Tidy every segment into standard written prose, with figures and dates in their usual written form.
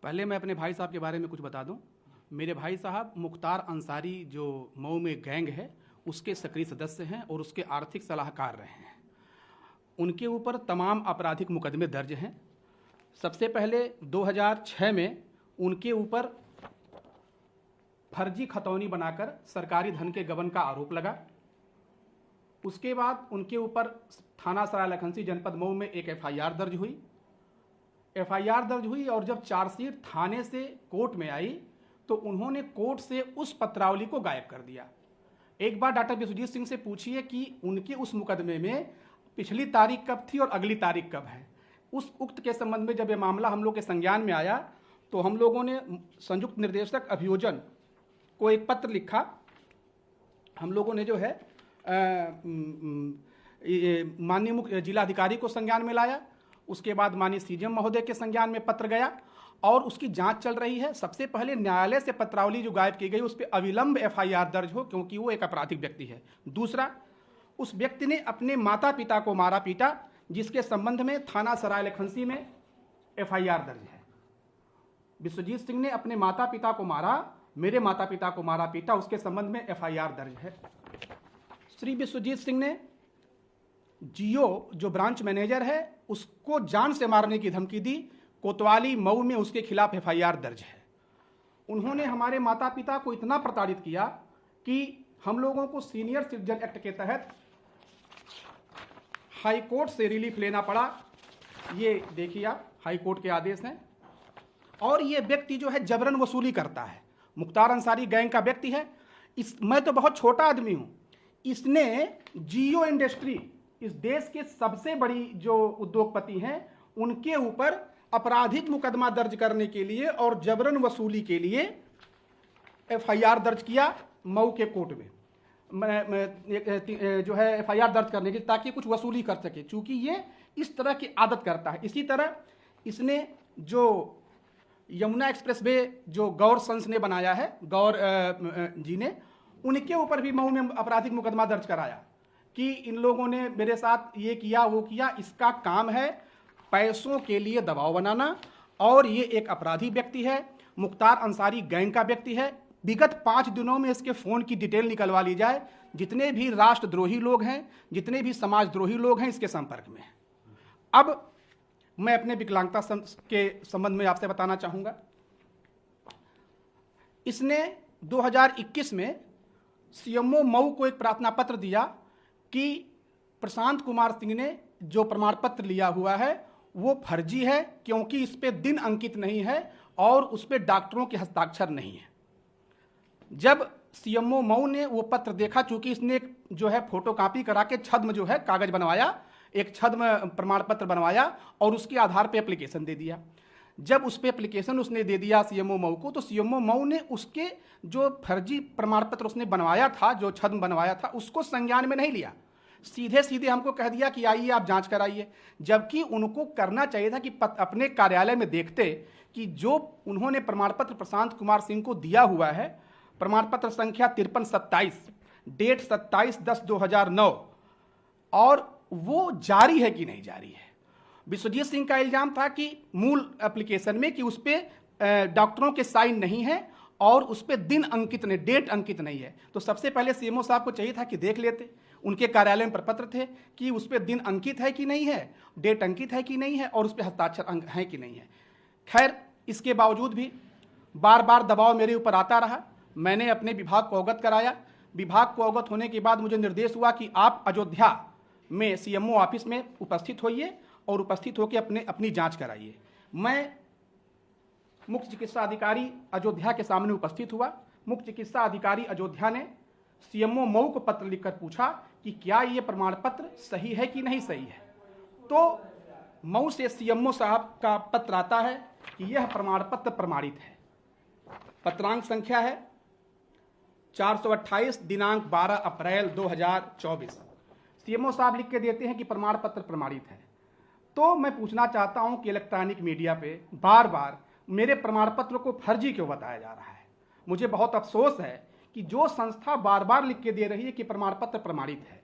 पहले मैं अपने भाई साहब के बारे में कुछ बता दूं। मेरे भाई साहब मुख्तार अंसारी जो मऊ में गैंग है उसके सक्रिय सदस्य हैं और उसके आर्थिक सलाहकार रहे हैं। उनके ऊपर तमाम आपराधिक मुकदमे दर्ज हैं। सबसे पहले 2006 में उनके ऊपर फर्जी खतौनी बनाकर सरकारी धन के गबन का आरोप लगा। उसके बाद उनके ऊपर थाना सराय लखनसी जनपद मऊ में एक एफआईआर दर्ज हुई और जब चार्जशीट थाने से कोर्ट में आई तो उन्होंने कोर्ट से उस पत्रावली को गायब कर दिया। एक बार डॉक्टर विश्वजीत सिंह से पूछिए कि उनके उस मुकदमे में पिछली तारीख कब थी और अगली तारीख कब है। उस उक्त के संबंध में जब यह मामला हम लोग के संज्ञान में आया तो हम लोगों ने संयुक्त निर्देशक अभियोजन को एक पत्र लिखा। हम लोगों ने जो है माननीय मुख्य जिलाधिकारी को संज्ञान में लाया। उसके बाद माननीय सीजेएम महोदय के संज्ञान में पत्र गया और उसकी जांच चल रही है। सबसे पहले न्यायालय से पत्रावली जो गायब की गई उस पर अविलंब एफआईआर दर्ज हो, क्योंकि वो एक आपराधिक व्यक्ति है। दूसरा, उस व्यक्ति ने अपने माता पिता को मारा पीटा, जिसके संबंध में थाना सराय लखनसी में एफआईआर दर्ज है। विश्वजीत सिंह ने अपने माता पिता को मारा, मेरे माता पिता को मारा पीटा, उसके संबंध में एफआईआर दर्ज है। श्री विश्वजीत सिंह ने जियो जो ब्रांच मैनेजर है उसको जान से मारने की धमकी दी। कोतवाली मऊ में उसके खिलाफ एफआईआर दर्ज है। उन्होंने हमारे माता पिता को इतना प्रताड़ित किया कि हम लोगों को सीनियर सिटीजन एक्ट के तहत हाई कोर्ट से रिलीफ लेना पड़ा। ये देखिए आप, हाई कोर्ट के आदेश हैं। और ये व्यक्ति जो है जबरन वसूली करता है। मुख्तार अंसारी गैंग का व्यक्ति है। मैं तो बहुत छोटा आदमी हूं। इसने जियो इंडस्ट्री, इस देश के सबसे बड़ी जो उद्योगपति हैं, उनके ऊपर आपराधिक मुकदमा दर्ज करने के लिए और जबरन वसूली के लिए एफआईआर दर्ज किया मऊ के कोर्ट में। जो है एफआईआर दर्ज करने की, ताकि कुछ वसूली कर सके, चूंकि ये इस तरह की आदत करता है। इसी तरह इसने जो यमुना एक्सप्रेस वे जो गौर संस ने बनाया है, गौर जी ने, उनके ऊपर भी मऊ में आपराधिक मुकदमा दर्ज कराया कि इन लोगों ने मेरे साथ ये किया वो किया। इसका काम है पैसों के लिए दबाव बनाना और ये एक अपराधी व्यक्ति है, मुख्तार अंसारी गैंग का व्यक्ति है। विगत 5 दिनों में इसके फ़ोन की डिटेल निकलवा ली जाए। जितने भी राष्ट्रद्रोही लोग हैं, जितने भी समाजद्रोही लोग हैं, इसके संपर्क में हैं। अब मैं अपने विकलांगता के संबंध में आपसे बताना चाहूँगा। इसने 2021 में सीएमओ मऊ को एक प्रार्थना पत्र दिया कि प्रशांत कुमार सिंह ने जो प्रमाण पत्र लिया हुआ है वो फर्जी है, क्योंकि इस पे दिन अंकित नहीं है और उस पे डॉक्टरों के हस्ताक्षर नहीं है। जब सीएमओ मऊ ने वो पत्र देखा, चूंकि इसने जो है फोटोकॉपी करा के छद्म जो है कागज बनवाया, एक छद्म प्रमाण पत्र बनवाया और उसके आधार पे एप्लीकेशन दे दिया। जब उस पे एप्लीकेशन उसने दे दिया सीएमओ मऊ को, तो सीएमओ मऊ ने उसके जो फर्जी प्रमाण पत्र उसने बनवाया था, जो छद्म बनवाया था, उसको संज्ञान में नहीं लिया। सीधे सीधे हमको कह दिया कि आइए आप जांच कराइए। जबकि उनको करना चाहिए था कि अपने कार्यालय में देखते कि जो उन्होंने प्रमाण पत्र प्रशांत कुमार सिंह को दिया हुआ है, प्रमाण पत्र संख्या 5327, डेट 27/10/2009, और वो जारी है कि नहीं जारी है। विश्वजीत सिंह का इल्जाम था कि मूल एप्लीकेशन में कि उस पर डॉक्टरों के साइन नहीं है और उस पर दिन अंकित नहीं, डेट अंकित नहीं है। तो सबसे पहले सीएमओ साहब को चाहिए था कि देख लेते। उनके कार्यालय में प्रपत्र थे कि उस पर दिन अंकित है कि नहीं है, डेट अंकित है कि नहीं है और उस पर हस्ताक्षर है कि नहीं है। खैर, इसके बावजूद भी बार बार दबाव मेरे ऊपर आता रहा। मैंने अपने विभाग को अवगत कराया। विभाग को अवगत होने के बाद मुझे निर्देश हुआ कि आप अयोध्या में सीएमओ ऑफिस में उपस्थित होइए और उपस्थित होकर अपनी जांच कराइए। मैं मुख्य चिकित्सा अधिकारी अयोध्या के सामने उपस्थित हुआ। मुख्य चिकित्सा अधिकारी अयोध्या ने सीएमओ मऊ को पत्र लिखकर पूछा कि क्या ये प्रमाण पत्र सही है कि नहीं सही है। तो मऊ से सीएमओ साहब का पत्र आता है कि यह प्रमाण पत्र प्रमाणित है। पत्रांक संख्या है 428 दिनांक 12 अप्रैल 2024। सीएमओ साहब लिख के देते हैं कि प्रमाण पत्र प्रमाणित है। तो मैं पूछना चाहता हूं कि इलेक्ट्रॉनिक मीडिया पे बार बार मेरे प्रमाण पत्र को फर्जी क्यों बताया जा रहा है। मुझे बहुत अफसोस है कि जो संस्था बार बार लिख के दे रही है कि प्रमाण पत्र प्रमाणित है,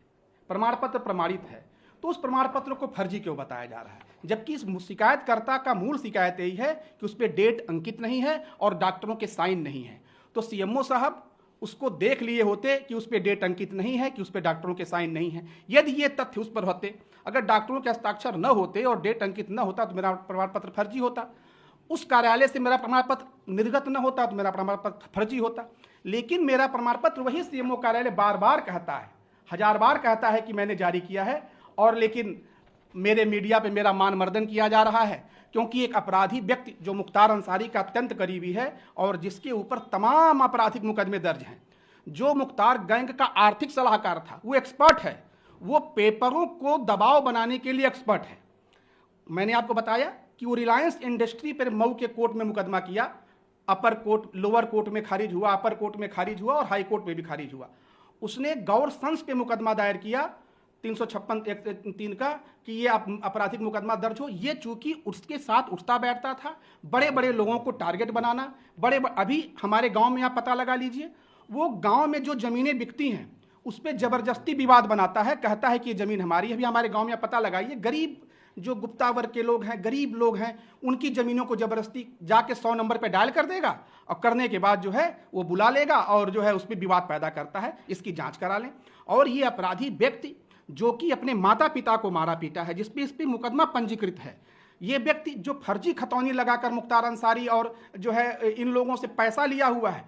प्रमाण पत्र प्रमाणित है, तो उस प्रमाण पत्र को फर्जी क्यों बताया जा रहा है, जबकि इस शिकायतकर्ता का मूल शिकायत यही है कि उस पर डेट अंकित नहीं है और डॉक्टरों के साइन नहीं है। तो सीएमओ साहब उसको देख लिए होते कि उस पर डेट अंकित नहीं है, कि उस पर डॉक्टरों के साइन नहीं है। यदि ये तथ्य उस पर होते, अगर डॉक्टरों के हस्ताक्षर न होते और डेट अंकित न होता तो मेरा प्रमाण पत्र फर्जी होता। उस कार्यालय से मेरा प्रमाण पत्र निर्गत न होता तो मेरा प्रमाण पत्र फर्जी होता। लेकिन मेरा प्रमाण पत्र वही सीएमओ कार्यालय बार बार कहता है, 1000 बार कहता है कि मैंने जारी किया है, और लेकिन मेरे मीडिया पे मेरा मान मर्दन किया जा रहा है, क्योंकि एक अपराधी व्यक्ति जो मुख्तार अंसारी का अत्यंत करीबी है और जिसके ऊपर तमाम आपराधिक मुकदमे दर्ज हैं, जो मुख्तार गैंग का आर्थिक सलाहकार था, वो एक्सपर्ट है, वो पेपरों को दबाव बनाने के लिए एक्सपर्ट है। मैंने आपको बताया कि वो रिलायंस इंडस्ट्री पर मऊ के कोर्ट में मुकदमा किया, अपर कोर्ट, लोअर कोर्ट में खारिज हुआ, अपर कोर्ट में खारिज हुआ और हाई कोर्ट में भी खारिज हुआ। उसने गौर संस पे मुकदमा दायर किया 356(3) का कि ये आपराधिक मुकदमा दर्ज हो। ये चूंकि उसके साथ उठता बैठता था, बड़े बड़े लोगों को टारगेट बनाना, अभी हमारे गांव में आप पता लगा लीजिए, वो गांव में जो जमीनें बिकती हैं उस पर जबरदस्ती विवाद बनाता है, कहता है कि ये जमीन हमारी है। अभी हमारे गांव में आप पता लगाइए, गरीब जो गुप्ता वर्ग के लोग हैं, गरीब लोग हैं, उनकी जमीनों को जबरदस्ती जाके 100 नंबर पे डायल कर देगा और करने के बाद जो है वो बुला लेगा और जो है उस पर विवाद पैदा करता है। इसकी जांच करा लें। और ये अपराधी व्यक्ति जो कि अपने माता पिता को मारा पीटा है, जिस पे मुकदमा पंजीकृत है, ये व्यक्ति जो फर्जी खतौनी लगाकर मुख्तार अंसारी और जो है इन लोगों से पैसा लिया हुआ है,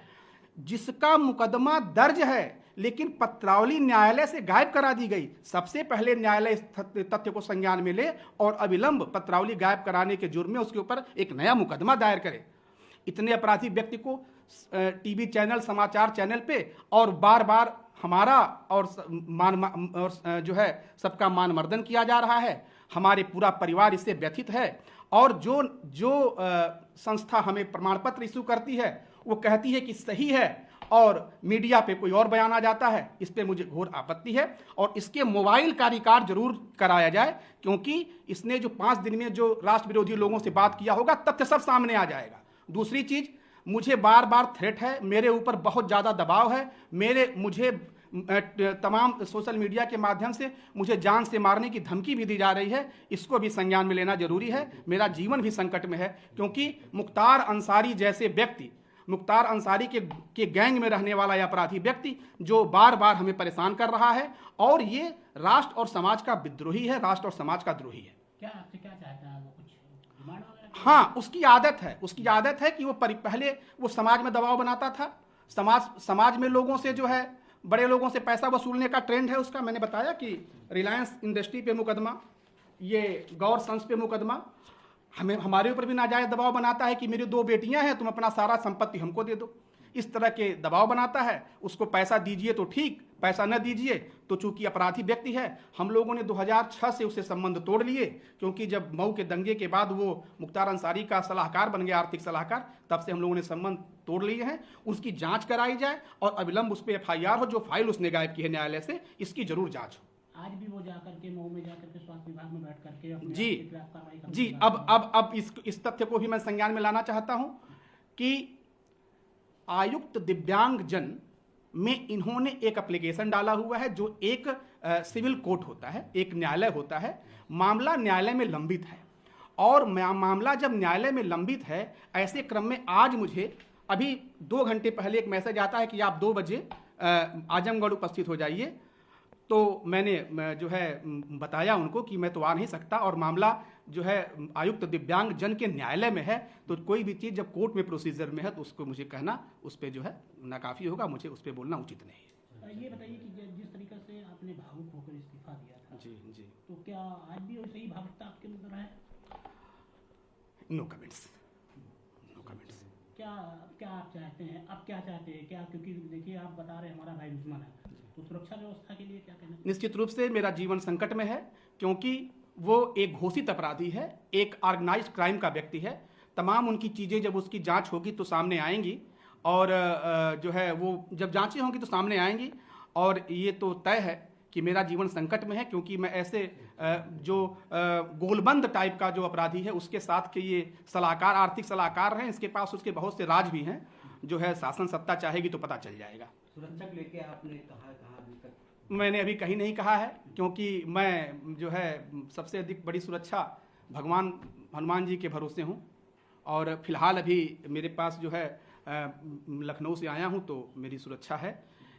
जिसका मुकदमा दर्ज है लेकिन पत्रावली न्यायालय से गायब करा दी गई। सबसे पहले न्यायालय इस तथ्य को संज्ञान में ले और अविलंब पत्रावली गायब कराने के जुर्म में उसके ऊपर एक नया मुकदमा दायर करे। इतने अपराधी व्यक्ति को टीवी चैनल, समाचार चैनल पे और बार बार हमारा और जो है सबका मान मर्दन किया जा रहा है। हमारे पूरा परिवार इससे व्यथित है। और जो संस्था हमें प्रमाण पत्र इशू करती है वो कहती है कि सही है और मीडिया पे कोई और बयान आ जाता है। इस पे मुझे घोर आपत्ति है और इसके मोबाइल का रिकॉर्ड जरूर कराया जाए, क्योंकि इसने जो 5 दिन में जो राष्ट्र विरोधी लोगों से बात किया होगा, तथ्य सब सामने आ जाएगा। दूसरी चीज, मुझे बार बार थ्रेट है, मेरे ऊपर बहुत ज़्यादा दबाव है, मुझे तमाम सोशल मीडिया के माध्यम से मुझे जान से मारने की धमकी भी दी जा रही है। इसको भी संज्ञान में लेना जरूरी है। मेरा जीवन भी संकट में है, क्योंकि मुख्तार अंसारी जैसे व्यक्ति, मुख्तार अंसारी के गैंग में रहने वाला यह अपराधी व्यक्ति जो बार बार हमें परेशान कर रहा है, और ये राष्ट्र और समाज का विद्रोही है, राष्ट्र और समाज का द्रोही है। क्या आपसे क्या चाहता है वो, कुछ डिमांड वगैरह? हाँ, उसकी आदत है कि वो पहले वो समाज में दबाव बनाता था। समाज में लोगों से जो है, बड़े लोगों से पैसा वसूलने का ट्रेंड है उसका। मैंने बताया कि रिलायंस इंडस्ट्री पे मुकदमा, ये गौर संस पे मुकदमा, हमारे ऊपर भी नाजायज दबाव बनाता है कि मेरी 2 बेटियां हैं, तुम अपना सारा संपत्ति हमको दे दो। इस तरह के दबाव बनाता है। उसको पैसा दीजिए तो ठीक, पैसा न दीजिए तो चूंकि अपराधी व्यक्ति है। हम लोगों ने 2006 से उससे संबंध तोड़ लिए, क्योंकि जब मऊ के दंगे के बाद वो मुख्तार अंसारी का सलाहकार बन गया, आर्थिक सलाहकार, तब से हम लोगों ने संबंध तोड़ लिए हैं। उसकी जांच कराई जाए और अविलंब उस पर FIR हो। जो फाइल उसने गायब की है न्यायालय से, इसकी जरूर जांच हो। आज भी वो जाकर के मऊ में जाकर के स्वास्थ्य विभाग में बैठ करके अपने जी अब इस तथ्य को भी मैं संज्ञान में लाना चाहता हूं कि आयुक्त दिव्यांगजन में इन्होंने एक एप्लीकेशन डाला हुआ है, जो एक सिविल कोर्ट होता है, एक न्यायालय होता है। मामला न्यायालय में लंबित है, और मामला जब न्यायालय में लंबित है, ऐसे क्रम में आज मुझे अभी 2 घंटे पहले एक मैसेज आता है कि आप 2 बजे आजमगढ़ उपस्थित हो जाइए। तो मैंने जो है बताया उनको कि मैं तो आ नहीं सकता, और मामला जो है आयुक्त दिव्यांगजन के न्यायालय में है। तो कोई भी चीज़ जब कोर्ट में प्रोसीजर में है तो उसको मुझे कहना उस पर जो है नाकाफी होगा, मुझे उस पर बोलना उचित नहीं है। ये बताइए कि जिस तरीके से आपने भावुक होकर इस्तीफा दिया था, जी, तो क्या आज भी वैसे ही भावुकता आपके अंदर है? No comments. क्या आप चाहते हैं, अब क्या चाहते हैं क्या? क्योंकि देखिए आप बता रहे हमारा भाई दुश्मन है, तो सुरक्षा व्यवस्था के लिए क्या कहना? निश्चित रूप से मेरा जीवन संकट में है, क्योंकि वो एक घोषित अपराधी है, एक ऑर्गेनाइज्ड क्राइम का व्यक्ति है। तमाम उनकी चीज़ें जब उसकी जांच होगी तो सामने आएंगी, और जो है वो जब जांचें होंगी तो सामने आएंगी। और ये तो तय है कि मेरा जीवन संकट में है, क्योंकि मैं ऐसे जो गोलबंद टाइप का जो अपराधी है उसके साथ के ये सलाहकार, आर्थिक सलाहकार हैं, इसके पास उसके बहुत से राज भी हैं। जो है शासन सत्ता चाहेगी तो पता चल जाएगा। सुरक्षा को लेके आपने कहाँ अभी तक मैंने अभी कहीं नहीं कहा है, क्योंकि मैं जो है सबसे अधिक बड़ी सुरक्षा भगवान हनुमान जी के भरोसे हूँ। और फिलहाल अभी मेरे पास जो है लखनऊ से आया हूँ तो मेरी सुरक्षा है,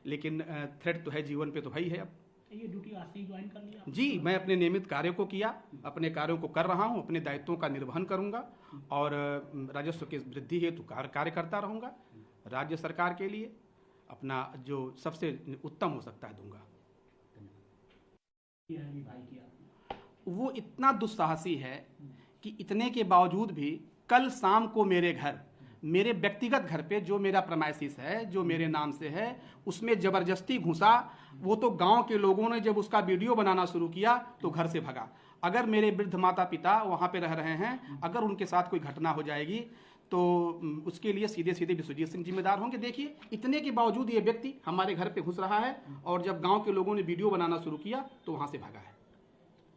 लेकिन थ्रेट तो है जीवन पे तो भाई है। अब ये ड्यूटी आज से ही ज्वाइन कर लिया? जी, मैं अपने नियमित कार्यों को किया, अपने कार्यों को कर रहा हूँ, अपने दायित्वों का निर्वहन करूँगा और राजस्व की वृद्धि हेतु कार्य करता रहूँगा। राज्य सरकार के लिए अपना जो सबसे उत्तम हो सकता है दूंगा। भाई किया वो इतना दुस्साहसी है कि इतने के बावजूद भी कल शाम को मेरे घर, मेरे व्यक्तिगत घर पे जो मेरा प्रमाइसिस है, जो मेरे नाम से है, उसमें जबरदस्ती घुसा। वो तो गांव के लोगों ने जब उसका वीडियो बनाना शुरू किया तो घर से भगा। अगर मेरे वृद्ध माता पिता वहां पे रह रहे हैं, अगर उनके साथ कोई घटना हो जाएगी तो उसके लिए सीधे सीधे विश्वजीत सिंह जिम्मेदार होंगे। देखिए, इतने के बावजूद ये व्यक्ति हमारे घर पे घुस रहा है और जब गांव के लोगों ने वीडियो बनाना शुरू किया तो वहां से भागा है।